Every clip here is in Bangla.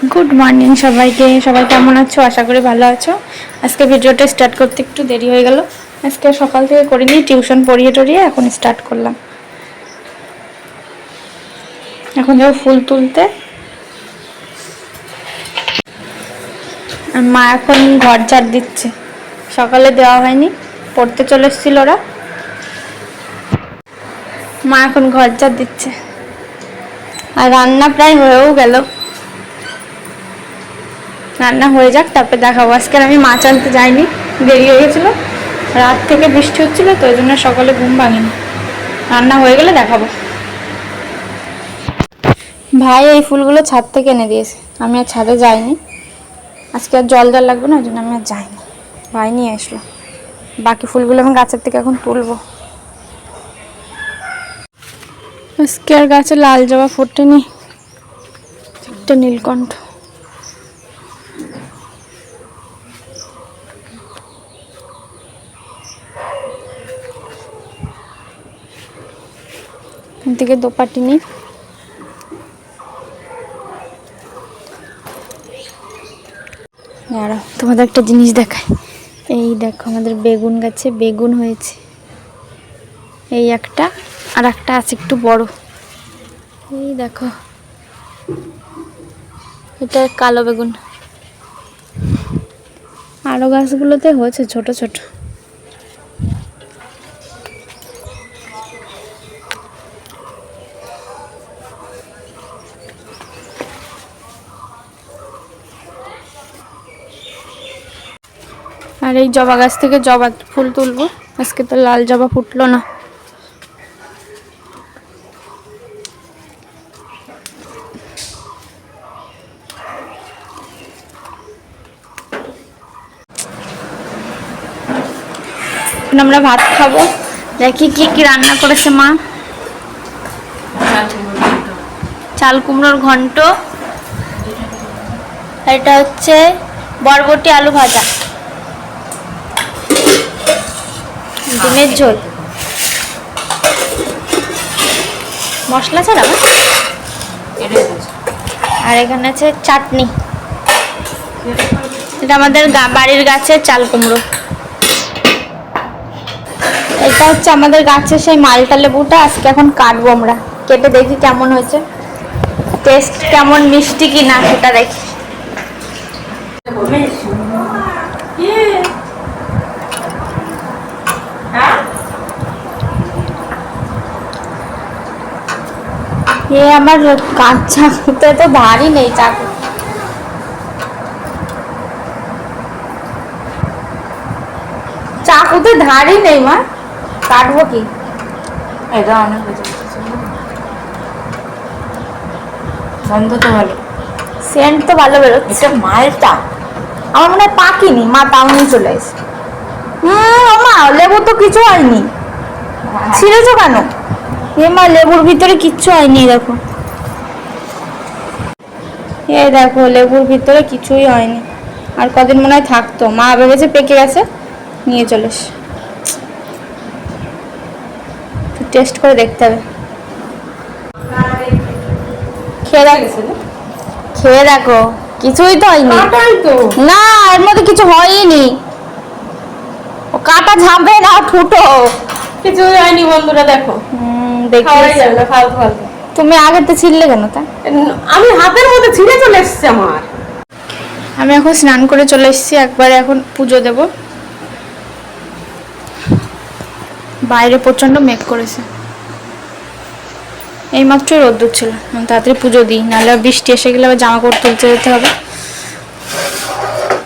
গুড মর্নিং সবাইকে। সবাই কেমন আছো? আশা করি ভালো আছো। আজকে ভিডিওটা স্টার্ট করতে একটু দেরি হয়ে গেল। আজকে সকাল থেকে করিনি, টিউশন পড়িয়ে টরিয়ে এখন স্টার্ট করলাম। এখন যাবো ফুল তুলতে। আর মা এখন ঘর ঝাড় দিচ্ছে, সকালে দেওয়া হয়নি, পড়তে চলে এসেছিল ওরা। মা এখন ঘর ঝাড় দিচ্ছে আর রান্না প্রায় হয়েও গেল। রান্না হয়ে যাক, তারপরে দেখাবো। আজকে আমি মাছ আনতে যাইনি, দেরি হয়ে গেছিলো, রাত থেকে বৃষ্টি হচ্ছিলো, তো ওই জন্য সকালে ঘুম ভাঙিনি। রান্না হয়ে গেলে দেখাবো। ভাই এই ফুলগুলো ছাদ থেকে এনে দিয়েছে, আমি আর ছাদে যাইনি। আজকে আর জল লাগবে না, ওই জন্য আমি আর যাইনি। ভাই নিয়ে আসলো। বাকি ফুলগুলো আমি গাছের থেকে এখন তুলবো। আজকে আর গাছে লাল জবা ফোটেনি, একটা নীলকণ্ঠ। এখান থেকে দোপাটি নিই। দাঁড়াও, তোমাদের একটা জিনিস দেখায়। এই দেখো, আমাদের বেগুন গাছে বেগুন হয়েছে। এই একটা, আর একটা আছে একটু বড়। এই দেখো, এটা কালো বেগুন। আরো গাছগুলোতে হয়েছে ছোট ছোট। আর এই জবা গাছ থেকে জবা ফুল তুলবো। আজকে তো লাল জবা ফুটলো না। এখন আমরা ভাত খাবো। দেখি কি কি রান্না করেছে মা। চাল কুমড়োর ঘন্ট, এটা হচ্ছে বরবটি আলু ভাজা, ডিমের ঝোল, মশলা ছাড়া। আর এখানে আছে চাটনি। এটা আমাদের বাড়ির গাছের চাল কুমড়ো। এটা হচ্ছে আমাদের গাছের সেই মালটা লেবুটা। আজকে এখন কাটবো আমরা, কেটে দেখি কেমন হয়েছে, টেস্ট কেমন, মিষ্টি কি না সেটা দেখি। এ আমার কাঁচ চাকুতে তো ভারী নেই চাকু। চাকুতে ধারই নেই মা, কাটবো কি? এটা অনেক গন্ধ তো ভালো, সেন্ট তো ভালো বেরোচ্ছে। এটা মালটা আমার মনে হয় পাকিনি, মা তাও নিয়ে চলে এসে। মা লেবু তো কিছু হয়নি, ছিঁড়েছো কেন? এ মা, লেবুর ভিতরে কিচ্ছু হয়নি, দেখো। এই দেখো, লেবুর ভিতরে কিছুই হয়নি। আর কদিন মনে হয় থাকতো, মা ভেবেছে পেকে গেছে, নিয়ে চলে এসে। টেস্ট করে দেখতে হবে। খেয়ে দেখো, কিছুই তো হয়নি। না, এর মধ্যে কিছু হয়নি। ও কাটা ঝাঁপে না, ফুটো কিছুই হয়নি বন্ধুরা, দেখো। তুমি আগেতে ছিঁড়লে কেন? তা আমি হাতের মধ্যে ছিঁড়ে চলে এসছে আমার। আমি এখন স্নান করে চলে এসেছি, একবারে এখন পুজো দেব। বাইরে প্রচন্ড মেঘ করেছে, এইমাত্রই রোদ্দুর ছিল। তাড়াতাড়ি পুজো দিই, নাহলে বৃষ্টি এসে গেলে আবার জামা কাপড় তুলতে যেতে হবে।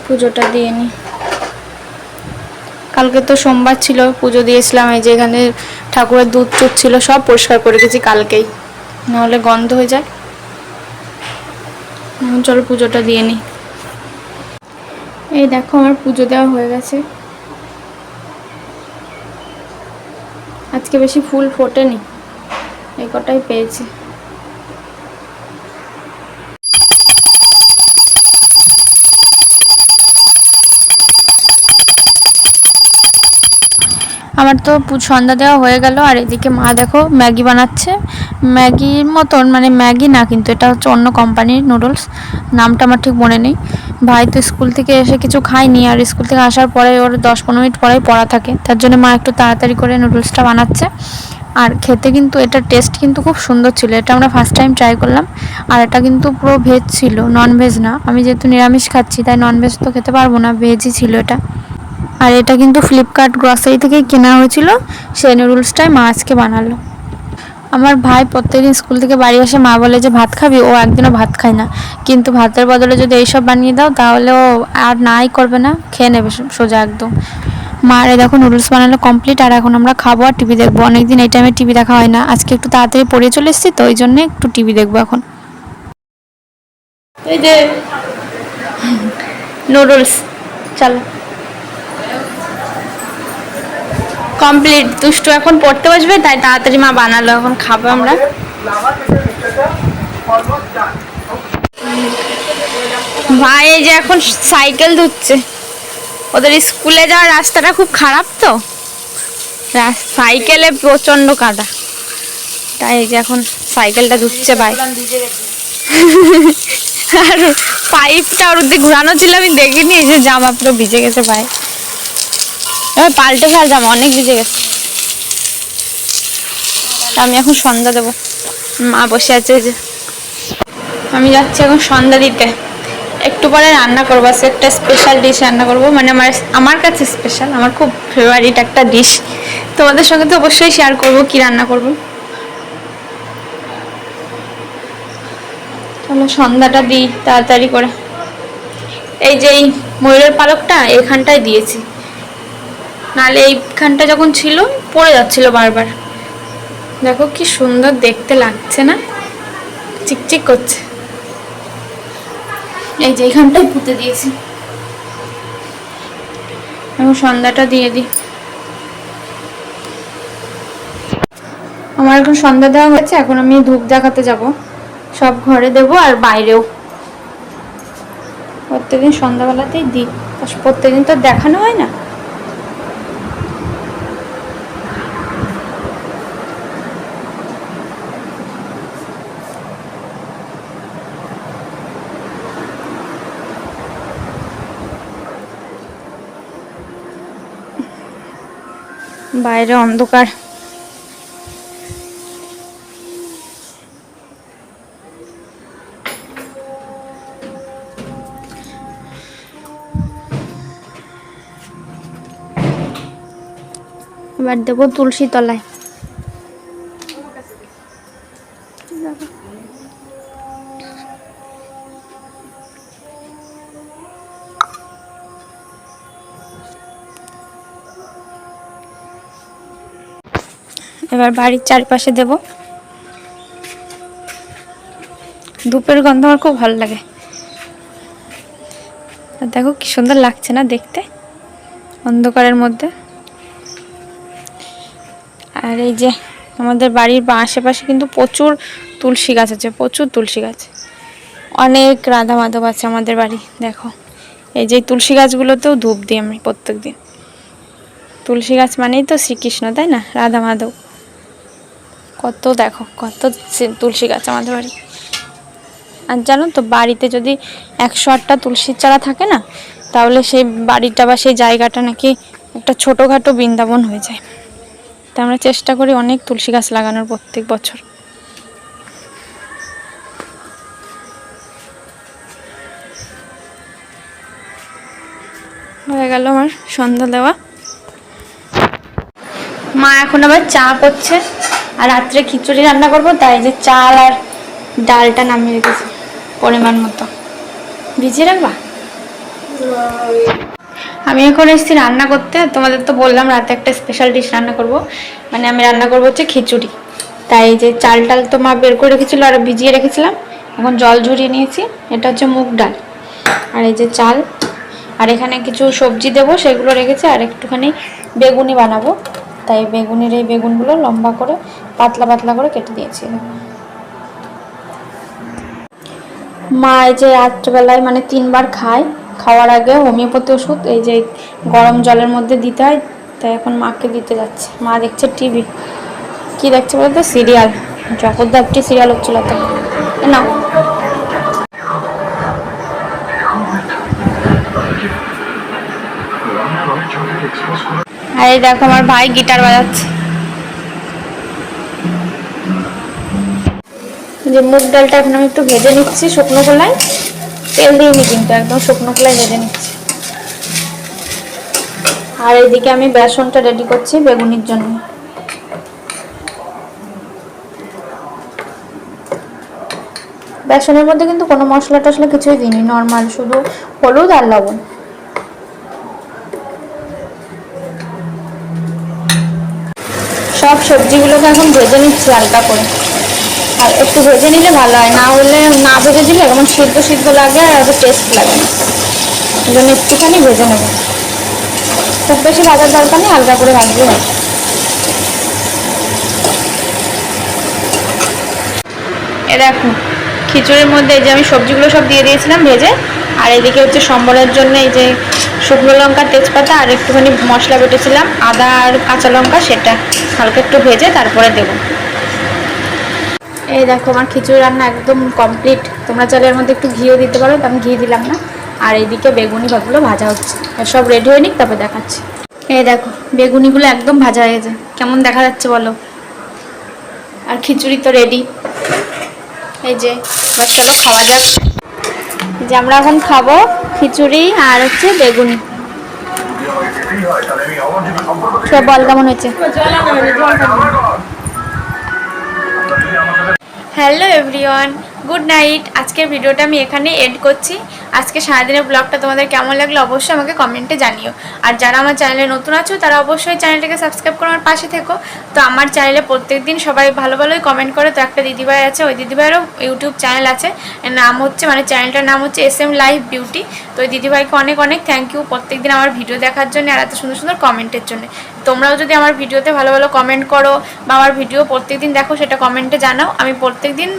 পুজোটা দিয়ে নিই। কালকে তো সোমবার ছিল, পুজো দিয়েছিলাম। এই যে এখানে ঠাকুরের দুধ টুধ ছিল, সব পরিষ্কার করে গেছি কালকেই, নাহলে গন্ধ হয়ে যায়। এখন চলো পুজোটা দিয়ে নিই। এই দেখো, আমার পুজো দেওয়া হয়ে গেছে। আজকে বেশি ফুল ফোটেনি, এই কটাই পেয়েছি। আমার তো সন্ধ্যা দেওয়া হয়ে গেল। আর এদিকে মা দেখো ম্যাগি বানাচ্ছে। ম্যাগির মতন, মানে ম্যাগি না কিন্তু এটা হচ্ছে অন্য কোম্পানির নুডলস, নামটা আমার ঠিক মনে নেই। ভাই তো স্কুল থেকে এসে কিছু খায়নি, আর স্কুল থেকে আসার পরে ওর 10-15 মিনিট পরেই পড়া থাকে, তার জন্য মা একটু তাড়াতাড়ি করে নুডলসটা বানাচ্ছে। আর খেতে কিন্তু এটার টেস্ট কিন্তু খুব সুন্দর ছিল, এটা আমরা ফার্স্ট টাইম ট্রাই করলাম। আর এটা কিন্তু পুরো ভেজ ছিল, নন ভেজ না। আমি যেহেতু নিরামিষ খাচ্ছি তাই নন ভেজ তো খেতে পারবো না, ভেজই ছিল এটা। আর এটা কিন্তু ফ্লিপকার্ট গ্রসারি থেকেই কেনা হয়েছিল, সেই নুডলসটাই মা আজকে বানালো। আমার ভাই প্রত্যেকদিন স্কুল থেকে বাড়ি আসে, মা বলে যে ভাত খাবি, ও একদিনও ভাত খায় না, কিন্তু ভাতের বদলে যদি এইসব বানিয়ে দাও তাহলে ও আর নাই করবে না, খেয়ে নেবে সোজা একদম। মার এই দেখো নুডলস বানানো কমপ্লিট, আর এখন আমরা খাবো আর টিভি দেখবো। অনেকদিন এই টাইমে টিভি দেখা হয় না, আজকে একটু তাড়াতাড়ি পড়িয়ে চলে এসেছি তো ওই জন্য একটু টিভি দেখবো এখন। এই যে নুডলস, চলো কমপ্লিট। দুষ্টু এখন পড়তে বসবে তাই তাড়াতাড়ি মা বানালো, এখন খাবো আমরা। ভাই এই যে এখন সাইকেল ধুচ্ছে, ওদের স্কুলে যাওয়ার রাস্তাটা খুব খারাপ তো, সাইকেলে প্রচন্ড কাদা, তাই এই যে এখন সাইকেলটা ধুচ্ছে ভাই। আর পাইপটা ওর দিকে ঘুরানো ছিল, আমি দেখিনি, এই যে জামা পুরো ভিজে গেছে ভাই, এবার পাল্টে ফেল, জামা অনেক ভিজে গেছে। আমি এখন সন্ধ্যা দেবো, মা বসে আছে এই যে, আমি যাচ্ছি এখন সন্ধ্যা দিতে। একটু পরে রান্না করবো, আজকে একটা স্পেশাল ডিশ রান্না করবো, মানে আমার কাছে স্পেশাল, আমার খুব ফেভারিট একটা ডিশ। তোমাদের সঙ্গে তো অবশ্যই শেয়ার করবো কি রান্না করবো। চলো সন্ধ্যাটা দিই তাড়াতাড়ি করে। এই যে এই ময়ূরের পালকটা এইখানটায় দিয়েছি, নাহলে এইখানটা যখন ছিল পড়ে যাচ্ছিল বারবার। দেখো কি সুন্দর দেখতে লাগছে না, চিকচিক করছে। এই যে এইখানটাই পুঁতে দিয়েছি, এখন সন্ধ্যাটা দিয়ে দিই। আমার এখন সন্ধ্যা দেওয়া হয়েছে, এখন আমি ধূপ দেখাতে যাব, সব ঘরে দেবো আর বাইরেও। প্রত্যেকদিন সন্ধ্যাবেলাতেই দিই, প্রত্যেকদিন তো দেখানো হয় না। বাইরে অন্ধকার, এবার দেবো তুলসী তলায়। এবার বাড়ির চারপাশে দেব। ধূপের গন্ধ আমার খুব ভালো লাগে, আর দেখো কি সুন্দর লাগছে না দেখতে অন্ধকারের মধ্যে। আর এই যে আমাদের বাড়ির আশেপাশে কিন্তু প্রচুর তুলসী গাছ আছে, প্রচুর তুলসী গাছ, অনেক রাধা মাধব আছে আমাদের বাড়ি। দেখো এই যে তুলসী গাছগুলোতেও ধূপ দিই আমি প্রত্যেক দিন। তুলসী গাছ মানেই তো শ্রীকৃষ্ণ, তাই না, রাধা মাধব। কত দেখো কত তুলসী গাছ আমাদের বাড়ি। আর জানো তো বাড়িতে যদি 108টা তুলসীর চারা থাকে না, তাহলে সেই বাড়িটা বা সেই জায়গাটা নাকি একটা ছোটোখাটো বৃন্দাবন হয়ে যায়। তা আমরা চেষ্টা করি অনেক তুলসী গাছ লাগানোর প্রত্যেক বছর। হয়ে গেল আমার সন্ধ্যা দেওয়া। মা এখন আবার চা করছে, আর রাত্রে খিচুড়ি রান্না করবো, তাই যে চাল আর ডালটা নামিয়ে রেখেছি পরিমাণ মতো। ভিজিয়ে রাখবা। আমি এখন এসেছি রান্না করতে, তোমাদের তো বললাম রাতে একটা স্পেশাল ডিশ রান্না করব, মানে আমি রান্না করবো হচ্ছে খিচুড়ি। তাই যে চাল টাল তো মা বের করে রেখেছিলো আর ভিজিয়ে রেখেছিলাম, এখন জল ঝরিয়ে নিয়েছি। এটা হচ্ছে মুগ ডাল, আর এই যে চাল, আর এখানে কিছু সবজি দেবো সেগুলো রেখেছি, আর একটুখানি বেগুনি বানাবো, তাই বেগুনের এই বেগুনগুলো লম্বা করে পাতলা পাতলা করে কেটে দিয়েছি। মা এই যে রাত্রেবেলায় মানে 3বার খায়, খাওয়ার আগে হোমিওপ্যাথি ওষুধ এই যে গরম জলের মধ্যে দিতে হয়, তাই এখন মাকে দিতে যাচ্ছে। মা দেখছে টিভি, কি দেখছে বলতো, সিরিয়াল। জগদ্ধাত্রী সিরিয়াল হচ্ছিল তো না। আর এই দেখো আমার ভাই গিটার বাজাচ্ছে। যে মুগ ডালটা এখন আমি একটু ভেজে নিচ্ছি শুকনো খোলায়, তেল দিইনি কিন্তু একদম শুকনো খোলায় ভেজে নিচ্ছি। আর এইদিকে আমি বেসনটা রেডি করছি বেগুনির জন্য। বেসনের মধ্যে কিন্তু কোনো মশলা টশলা কিছুই দিইনি, নর্মাল শুধু হলুদ আর লবণ। সব সবজিগুলোকে এখন ভেজে নিচ্ছি হালকা করে, আর একটু ভেজে নিলে ভালো হয়, না হলে না ভেজে দিলে কেমন সিদ্ধ সিদ্ধ লাগে আর এত টেস্ট লাগে না। এই জন্য একটুখানি ভেজে নেব, খুব বেশি ভাজার দরকার নেই, হালকা করে ভাজলে হয়। এ দেখো খিচুড়ির মধ্যে এই যে আমি সবজিগুলো সব দিয়ে দিয়েছিলাম ভেজে, আর এদিকে হচ্ছে সম্বরের জন্য এই যে শুকনো লঙ্কা তেজপাতা আর একটুখানি মশলা বেটেছিলাম আদা আর কাঁচা লঙ্কা, সেটা হালকা একটু ভেজে তারপরে দেবো। এই দেখো আমার খিচুড়ি রান্না একদম কমপ্লিট। তোমরা চাইলে এর মধ্যে একটু ঘিও দিতে পারো, তো আমি ঘি দিলাম না। আর এইদিকে বেগুনি ভাতগুলো ভাজা হচ্ছে, সব রেডি হয়ে নিক তারপর দেখাচ্ছি। এই দেখো বেগুনিগুলো একদম ভাজা হয়ে গেছে, কেমন দেখা যাচ্ছে বলো। আর খিচুড়ি তো রেডি। এই যে এবার চলো খাওয়া যাক। যে আমরা এখন খাবো খিচুড়ি আর হচ্ছে বেগুনি। সব বল কেমন হয়েছে। Hello everyone, good night. আজকের ভিডিওটা আমি এখানে এন্ড করছি। আজকে সারাদিনের ব্লগটা তোমাদের কেমন লাগলো অবশ্যই আমাকে কমেন্টে জানিও। আর যারা আমার চ্যানেলে নতুন আছো তারা অবশ্যই চ্যানেলটাকে সাবস্ক্রাইব করে আমার পাশে থেকো। তো আমার চ্যানেলে প্রত্যেকদিন সবাই ভালো ভালোই কমেন্ট করে। তো একটা দিদিভাই আছে, ওই দিদিভাইয়েরও ইউটিউব চ্যানেল আছে, এর নাম হচ্ছে চ্যানেলটার নাম হচ্ছে SM লাইভ বিউটি। তো ওই দিদিভাইকে অনেক অনেক থ্যাংক ইউ প্রত্যেকদিন আমার ভিডিও দেখার জন্য আর এত সুন্দর সুন্দর কমেন্টের জন্য। তোমরাও যদি আমার ভিডিওতে ভালো ভালো কমেন্ট করো বা আমার ভিডিও প্রত্যেকদিন দেখো, সেটা কমেন্টে জানাও। আমি প্রত্যেকদিন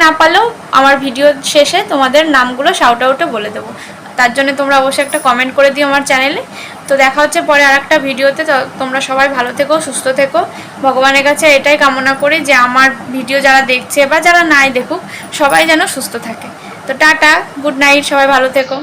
না পারলেও আমার ভিডিও শেষে তোমাদের নামগুলো শাউট আউটে বলে দেবো। তার জন্য তোমরা অবশ্যই একটা কমেন্ট করে দিও আমার চ্যানেলে। তো দেখা হচ্ছে পরে আর একটা ভিডিওতে। তো তোমরা সবাই ভালো থেকো, সুস্থ থেকো। ভগবানের কাছে এটাই কামনা করি যে আমার ভিডিও যারা দেখছে বা যারা নাই দেখুক, সবাই যেন সুস্থ থাকে। তো টাটা, গুড নাইট, সবাই ভালো থেকো।